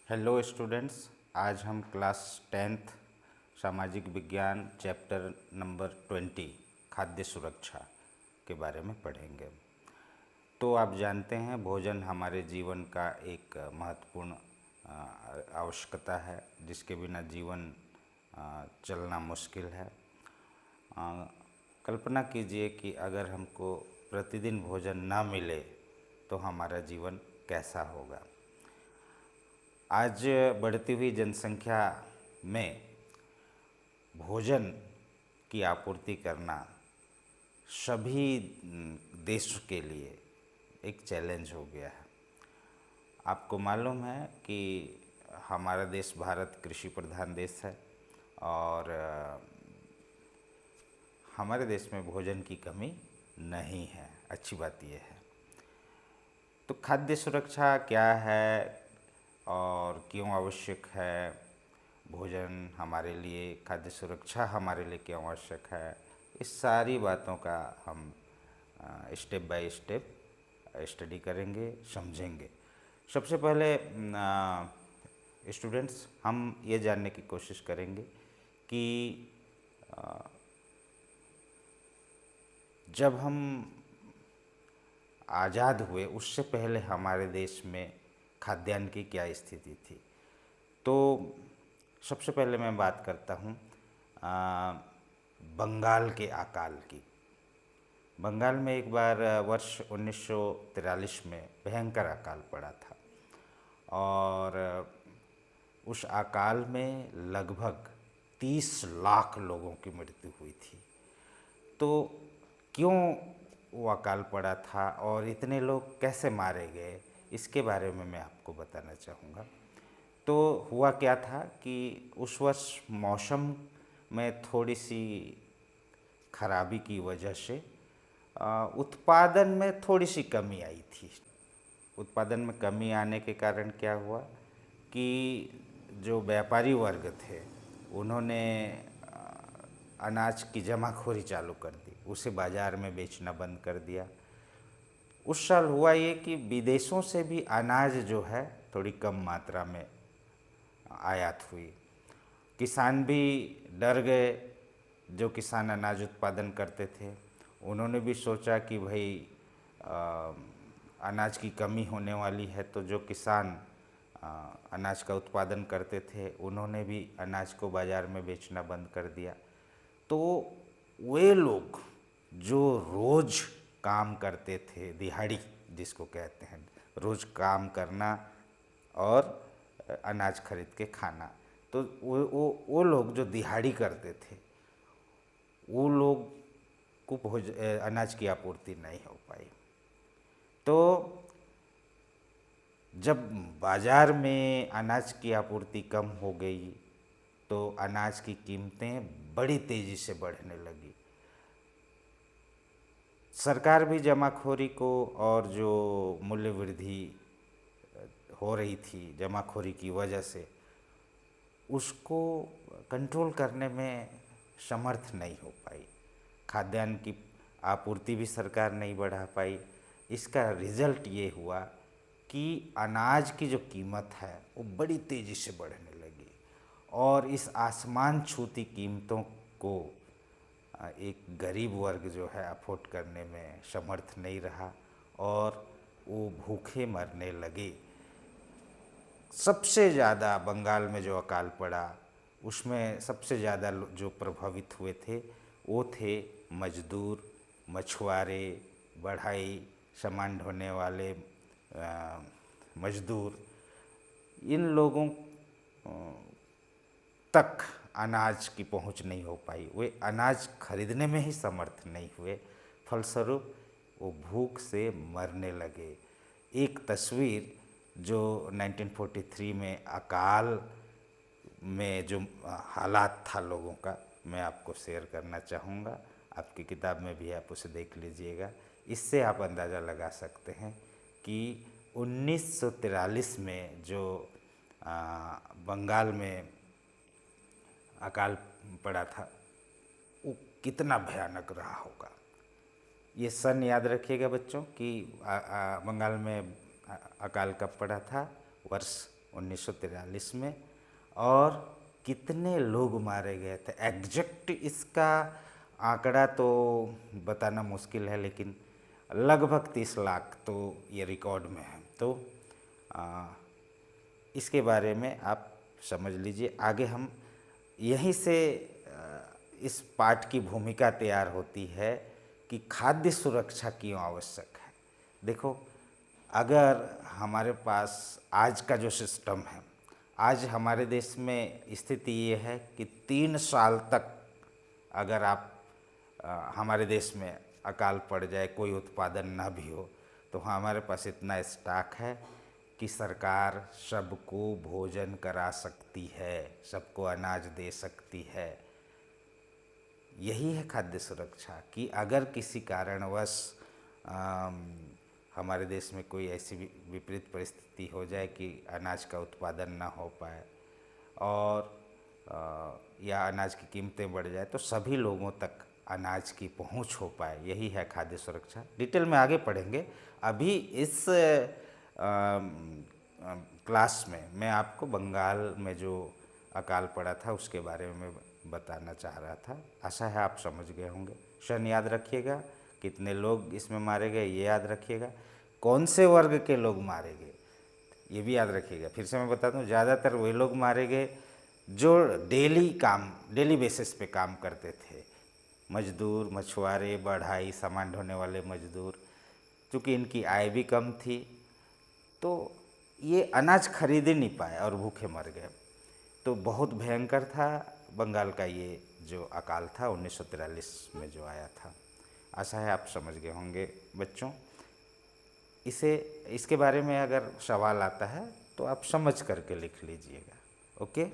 Hello students. आज हम class 10th सामाजिक विज्ञान चैप्टर नंबर 20 खाद्य सुरक्षा के बारे में पढ़ेंगे। तो आप जानते हैं भोजन हमारे जीवन का एक महत्वपूर्ण आवश्यकता है, जिसके बिना जीवन चलना मुश्किल है। कल्पना कीजिए कि अगर हमको प्रतिदिन भोजन ना मिले तो हमारा जीवन कैसा होगा। आज बढ़ती हुई जनसंख्या में भोजन की आपूर्ति करना सभी देशों के लिए एक चैलेंज हो गया है। आपको मालूम है कि हमारा देश भारत कृषि प्रधान देश है और हमारे देश में भोजन की कमी नहीं है। अच्छी बात यह है। तो खाद्य सुरक्षा क्या है और क्यों आवश्यक है, भोजन हमारे लिए, खाद्य सुरक्षा हमारे लिए क्यों आवश्यक है, इस सारी बातों का हम स्टेप बाय स्टेप स्टडी करेंगे, समझेंगे। सबसे पहले स्टूडेंट्स हम ये जानने की कोशिश करेंगे कि जब हम आज़ाद हुए उससे पहले हमारे देश में खाद्यान्न की क्या स्थिति थी। तो सबसे पहले मैं बात करता हूँ बंगाल के अकाल की। बंगाल में एक बार वर्ष 1943 में भयंकर अकाल पड़ा था और उस अकाल में लगभग 30 लाख लोगों की मृत्यु हुई थी। तो क्यों वो अकाल पड़ा था और इतने लोग कैसे मारे गए, इसके बारे में मैं आपको बताना चाहूँगा। तो हुआ क्या था कि उस वर्ष मौसम में थोड़ी सी खराबी की वजह से उत्पादन में थोड़ी सी कमी आई थी। उत्पादन में कमी आने के कारण क्या हुआ कि जो व्यापारी वर्ग थे उन्होंने अनाज की जमाखोरी चालू कर दी, उसे बाज़ार में बेचना बंद कर दिया। उस साल हुआ ये कि विदेशों से भी अनाज जो है थोड़ी कम मात्रा में आयात हुई। किसान भी डर गए। जो किसान अनाज उत्पादन करते थे उन्होंने भी सोचा कि भाई अनाज की कमी होने वाली है, तो जो किसान अनाज का उत्पादन करते थे उन्होंने भी अनाज को बाज़ार में बेचना बंद कर दिया। तो वे लोग जो रोज़ काम करते थे, दिहाड़ी जिसको कहते हैं, रोज़ काम करना और अनाज खरीद के खाना, तो वो लोग जो दिहाड़ी करते थे वो लोग को अनाज की आपूर्ति नहीं हो पाई। तो जब बाज़ार में अनाज की आपूर्ति कम हो गई तो अनाज की कीमतें बड़ी तेज़ी से बढ़ने लगी। सरकार भी जमाखोरी को और जो मूल्य वृद्धि हो रही थी जमाखोरी की वजह से, उसको कंट्रोल करने में समर्थ नहीं हो पाई। खाद्यान्न की आपूर्ति भी सरकार नहीं बढ़ा पाई। इसका रिज़ल्ट ये हुआ कि अनाज की जो कीमत है वो बड़ी तेज़ी से बढ़ने लगी और इस आसमान छूती कीमतों को एक गरीब वर्ग जो है अफोर्ड करने में समर्थ नहीं रहा और वो भूखे मरने लगे। सबसे ज़्यादा बंगाल में जो अकाल पड़ा उसमें सबसे ज़्यादा जो प्रभावित हुए थे वो थे मजदूर, मछुआरे, बढ़ई, सामान ढोने वाले मजदूर। इन लोगों तक अनाज की पहुंच नहीं हो पाई, वे अनाज खरीदने में ही समर्थ नहीं हुए, फलस्वरूप वो भूख से मरने लगे। एक तस्वीर जो 1943 में अकाल में जो हालात था लोगों का, मैं आपको शेयर करना चाहूँगा। आपकी किताब में भी आप उसे देख लीजिएगा। इससे आप अंदाज़ा लगा सकते हैं कि 1943 में जो बंगाल में अकाल पड़ा था वो कितना भयानक रहा होगा। ये सन याद रखिएगा बच्चों कि बंगाल में अकाल कब पड़ा था, वर्ष 1943 में। और कितने लोग मारे गए थे एग्जैक्ट इसका आंकड़ा तो बताना मुश्किल है, लेकिन लगभग 30 लाख तो ये रिकॉर्ड में है। तो आ, इसके बारे में आप समझ लीजिए। आगे हम यहीं से इस पाठ की भूमिका तैयार होती है कि खाद्य सुरक्षा क्यों आवश्यक है। देखो, अगर हमारे पास आज का जो सिस्टम है, आज हमारे देश में स्थिति ये है कि 3 साल तक अगर आप हमारे देश में अकाल पड़ जाए, कोई उत्पादन ना भी हो, तो हमारे पास इतना स्टॉक है कि सरकार सबको भोजन करा सकती है, सबको अनाज दे सकती है। यही है खाद्य सुरक्षा कि अगर किसी कारणवश हमारे देश में कोई ऐसी विपरीत परिस्थिति हो जाए कि अनाज का उत्पादन ना हो पाए और या अनाज की कीमतें बढ़ जाए, तो सभी लोगों तक अनाज की पहुंच हो पाए। यही है खाद्य सुरक्षा। डिटेल में आगे पढ़ेंगे। अभी इस क्लास में मैं आपको बंगाल में जो अकाल पड़ा था उसके बारे में बताना चाह रहा था। आशा है आप समझ गए होंगे। सन याद रखिएगा, कितने लोग इसमें मारे गए ये याद रखिएगा, कौन से वर्ग के लोग मारे गए ये भी याद रखिएगा। फिर से मैं बता दूं, ज़्यादातर वही लोग मारे गए जो डेली बेसिस पे काम करते थे। मजदूर, मछुआरे, बढ़ाई, सामान ढोने वाले मजदूर। चूँकि इनकी आय भी कम थी तो ये अनाज खरीद ही नहीं पाए और भूखे मर गए। तो बहुत भयंकर था बंगाल का ये जो अकाल था 1943 में जो आया था। आशा है आप समझ गए होंगे बच्चों। इसके बारे में अगर सवाल आता है तो आप समझ करके लिख लीजिएगा। ओके।